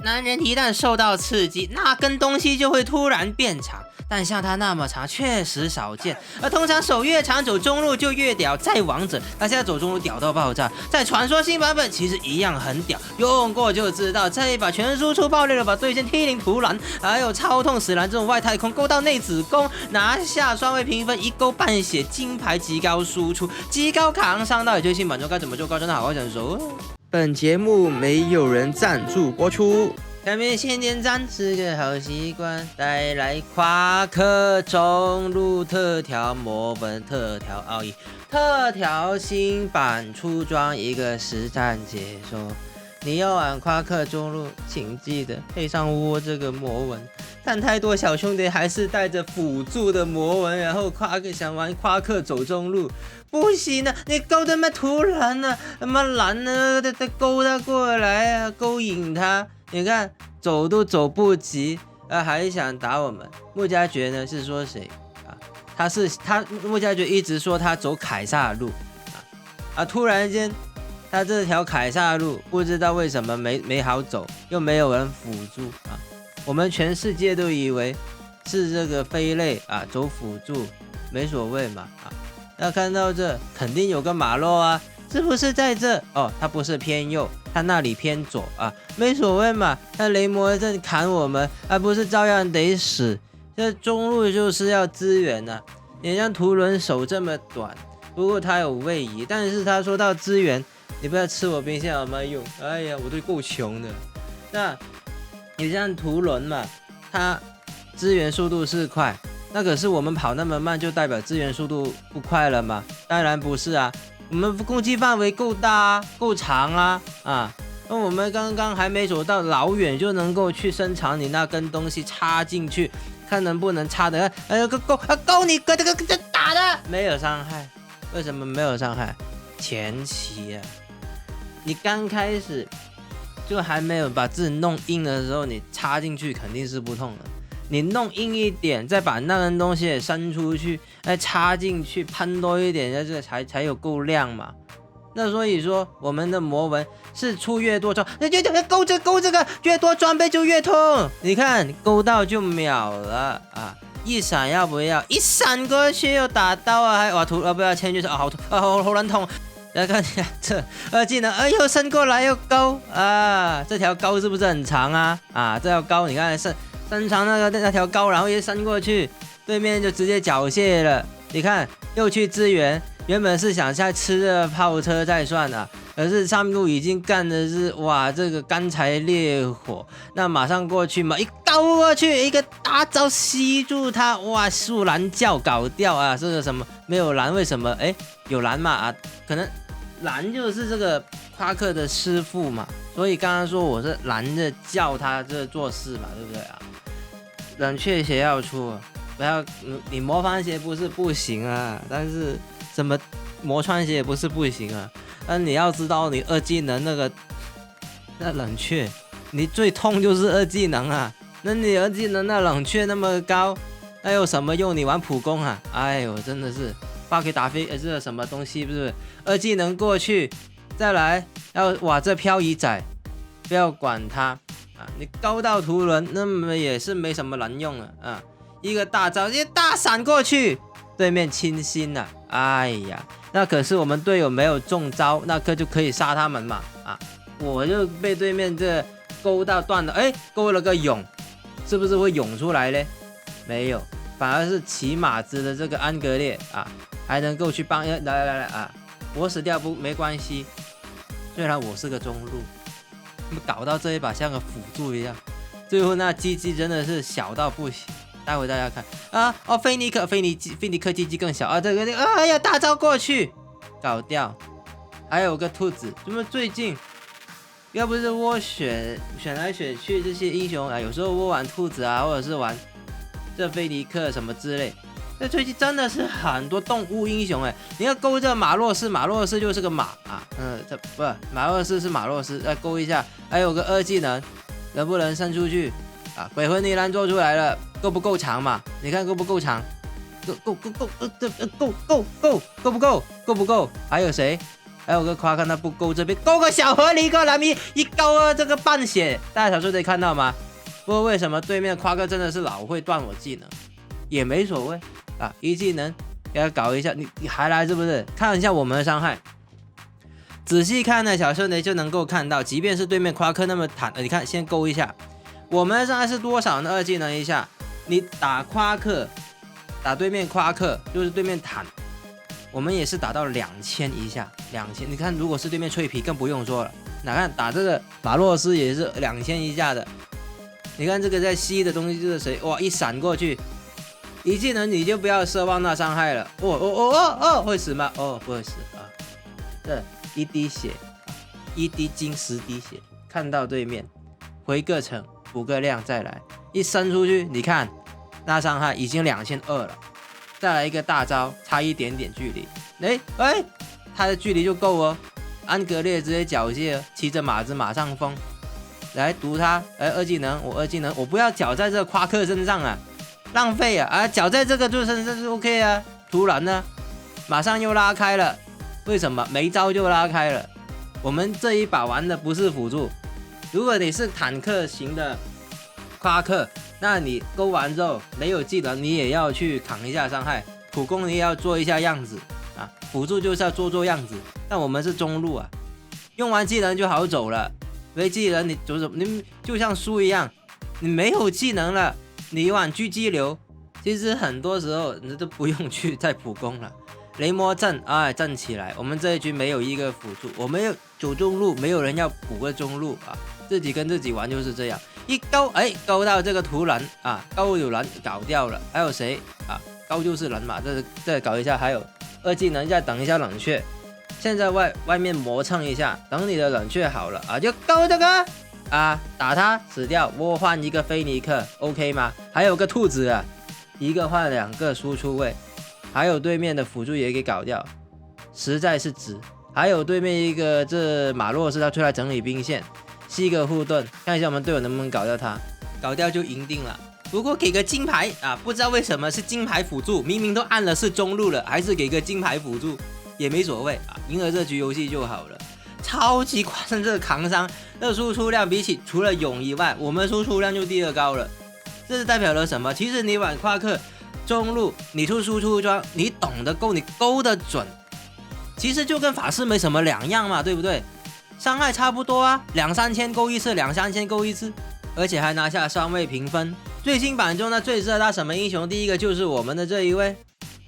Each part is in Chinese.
男人一旦受到刺激，那根东西就会突然变长。但像他那么长确实少见，而通常手越长走中路就越屌。在王者，他现在走中路屌到爆炸，在传说新版本其实一样很屌，用过就知道。这一把全输出爆裂了，把对线踢零图蓝，还有超痛死蓝这种外太空勾到内子宫，拿下双位评分，一勾半血，金牌极高输出，极高卡昂伤到底最新版中该怎么做，高真的好好享受。本节目没有人赞助播出。下面先点赞是个好习惯，带来夸克中路特调魔文特调奥义特调新版出装一个实战解说。你要玩夸克中路，请记得配上窝这个魔文。但太多小兄弟还是带着辅助的魔文，然后想玩夸克走中路，不行啊！你勾他妈突然啊，他妈蓝呢，勾他过来啊，勾引他。你看走都走不及，还想打我们？穆加爵呢？是说谁啊？穆加爵一直说他走凯撒路突然间他这条凯撒路不知道为什么没好走，又没有人辅助啊。我们全世界都以为是这个飞类走辅助没所谓嘛那看到这肯定有个马洛啊。是不是在这？哦，他不是偏右，他那里偏左没所谓嘛。那雷魔正砍我们，不是照样得死？这中路就是要支援你像图伦手这么短，不过他有位移，但是他说到支援，你不要吃我兵线有没有用？哎呀，我都够穷的。那你像图伦嘛，他支援速度是快，那可是我们跑那么慢，就代表支援速度不快了吗？当然不是我们攻击范围够大够长那我们刚刚还没走到老远就能够去伸长你那根东西插进去，看能不能插的勾你这打的没有伤害。为什么没有伤害？前期你刚开始就还没有把自己弄硬的时候，你插进去肯定是不痛的。你弄硬一点，再把那根东西也伸出去，再插进去，喷多一点，这才有够亮嘛。那所以说，我们的魔文是出越多装，那就勾这个，越多装备就越痛。你看勾到就秒了一闪要不要？一闪过去又打到还不要牵就是好难痛。来看一下这二技能，又伸过来又勾这条钩是不是很长这条钩你看伸长那条钩，然后一伸过去，对面就直接缴械了。你看又去支援，原本是想再吃这炮车再算可是上路已经干的是哇这个干柴烈火，那马上过去嘛，一勾过去，一个大招吸住他，哇树蓝教搞掉这个什么没有蓝？为什么有蓝嘛可能蓝就是这个夸克的师傅嘛，所以刚刚说我是蓝的教他这做事嘛，对不对冷却鞋要出不要你魔方鞋不是不行但是什么魔穿鞋也不是不行但你要知道你二技能那冷却，你最痛就是二技能那你二技能那冷却那么高，那有什么用？你玩普攻哎呦真的是话可以打飞这什么东西不是？二技能过去再来哇这漂移仔不要管他你高到图伦那么也是没什么能用一个大招一大闪过去，对面清心哎呀，那可是我们队友没有中招，那就可以杀他们嘛我就被对面这勾到断了勾了个涌，是不是会涌出来嘞？没有，反而是骑马子的这个安格列还能够去帮来我死掉没关系，虽然我是个中路，搞到这一把像个辅助一样，最后那鸡鸡真的是小到不行。待会大家看菲尼克鸡鸡更小这个哎呀大招过去搞掉，还有个兔子，怎么最近要不是我选来选去这些英雄有时候我玩兔子或者是玩这菲尼克什么之类，这最近真的是很多动物英雄你要勾这马洛斯就是个马马洛斯是马洛斯，再勾一下，还有个二技能能不能伸出去鬼魂尼兰做出来了，够不够长嘛？你看够不够长？够不够？够不够？还有谁？还有个夸克那不勾这边勾个小河狸，个蓝迷一勾啊，这个半血，大家小时候可以看到吗？不过为什么对面夸克真的是老会断我技能，也没所谓啊，一技能给他搞一下，你还来是不是？看一下我们的伤害，仔细看呢，小兄弟就能够看到，即便是对面夸克那么坦，你看先勾一下，我们的伤害是多少呢？2技能一下，你打夸克，打对面夸克就是对面坦。我们也是打到2000一下，2000。你看，如果是对面脆皮，更不用说了。哪看打这个马洛斯也是2000一下的。你看这个在吸的东西就是谁？哇，一闪过去，一技能你就不要奢望那伤害了。会死吗？哦，不会死啊。这1滴血，1滴金10滴血，看到对面回个城补个量再来，一伸出去，你看那伤害已经2200了。再来一个大招，差一点点距离，他的距离就够哦。安格列直接缴械，骑着马子马上疯，来毒他。2技能，我2技能，我不要缴在这个夸克身上啊，浪费啊！缴在这个就身上是 OK 啊。突然呢，马上又拉开了，为什么？没招就拉开了。我们这一把玩的不是辅助，如果你是坦克型的夸克。那你勾完之后没有技能，你也要去扛一下伤害，普攻你也要做一下样子啊，辅助就是要做样子。但我们是中路啊，用完技能就好走了，没技能你就像输一样，你没有技能了，你往狙击流，其实很多时候你都不用去再普攻了。雷魔阵，站起来，我们这一局没有一个辅助，我们要走中路，没有人要补个中路啊，自己跟自己玩就是这样。一勾，勾到这个图蓝啊，勾有蓝搞掉了。还有谁啊？勾就是蓝嘛，再搞一下。还有2技能，再等一下冷却。现在外面磨蹭一下，等你的冷却好了啊，就勾这个啊，打他死掉。我换一个菲尼克 ，OK 吗？还有个兔子啊，一个换2个输出位，还有对面的辅助也给搞掉，实在是值。还有对面一个这马洛斯他出来整理兵线。吸个护盾，看一下我们队友能不能搞掉他，搞掉就赢定了。不过给个金牌啊，不知道为什么是金牌辅助，明明都按了是中路了，还是给个金牌辅助也没所谓啊，赢了这局游戏就好了。超级夸张，这个扛伤，这输出量比起除了勇以外，我们输出量就第2高了。这是代表了什么？其实你玩夸克中路，你出输出装，你懂得勾，你勾得准，其实就跟法师没什么两样嘛，对不对？伤害差不多啊，2-3千勾一次，2-3千勾一次，而且还拿下3位评分。最新版中呢，最适合他什么英雄？第一个就是我们的这一位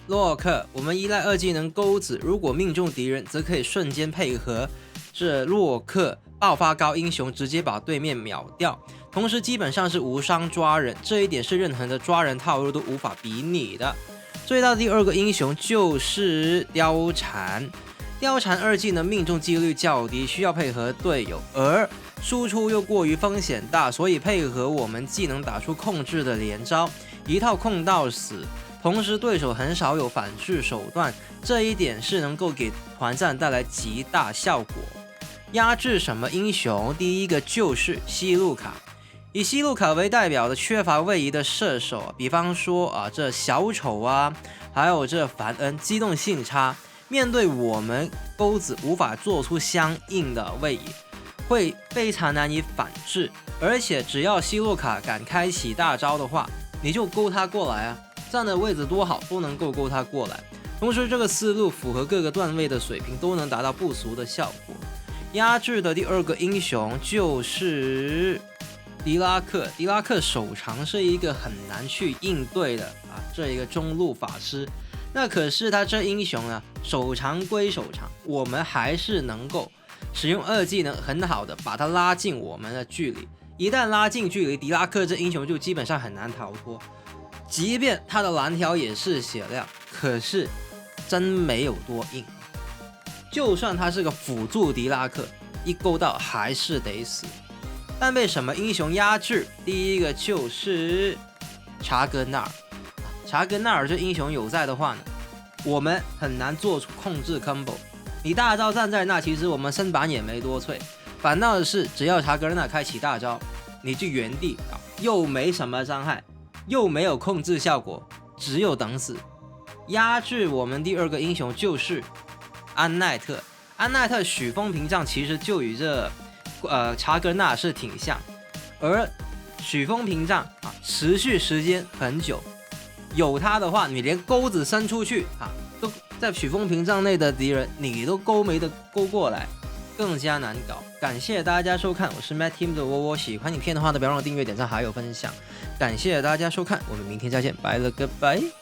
洛克，我们依赖2技能钩子，如果命中敌人，则可以瞬间配合这洛克爆发高英雄，直接把对面秒掉。同时基本上是无伤抓人，这一点是任何的抓人套路都无法比拟的。追到第2个英雄就是貂蝉。貂蝉2技能命中几率较低，需要配合队友，而输出又过于风险大，所以配合我们技能打出控制的连招，一套控到死。同时对手很少有反制手段，这一点是能够给团战带来极大效果。压制什么英雄？第一个就是西路卡，以西路卡为代表的缺乏位移的射手，比方说这小丑啊，还有这凡恩，机动性差。面对我们钩子无法做出相应的位移，会非常难以反制，而且只要西洛卡敢开启大招的话，你就勾他过来啊，站的位置多好都能够勾他过来。同时这个思路符合各个段位的水平，都能达到不俗的效果。压制的第2个英雄就是狄拉克，狄拉克手长是一个很难去应对的这一个中路法师。那可是他这英雄呢，手长归手长，我们还是能够使用2技能很好的把他拉近我们的距离。一旦拉近距离，狄拉克这英雄就基本上很难逃脱。即便他的蓝条也是血量，可是真没有多硬。就算他是个辅助狄拉克，一勾到还是得死。但被什么英雄压制？第一个就是查格纳尔。查格纳尔这英雄有在的话呢，我们很难做出控制 combo。你大招站在那，其实我们身板也没多脆，反倒是只要查格纳尔开启大招，你就原地又没什么伤害，又没有控制效果，只有等死。压制我们第2个英雄就是安奈特。安奈特许风屏障其实就与这查格纳是挺像，而许风屏障啊持续时间很久，有它的话，你连钩子伸出去啊，都在许风屏障内的敌人你都勾没得勾过来，更加难搞。感谢大家收看，我是 Matt Team 的窝窝，喜欢影片的话呢，不要忘了订阅、点赞还有分享。感谢大家收看，我们明天再见，拜了个拜。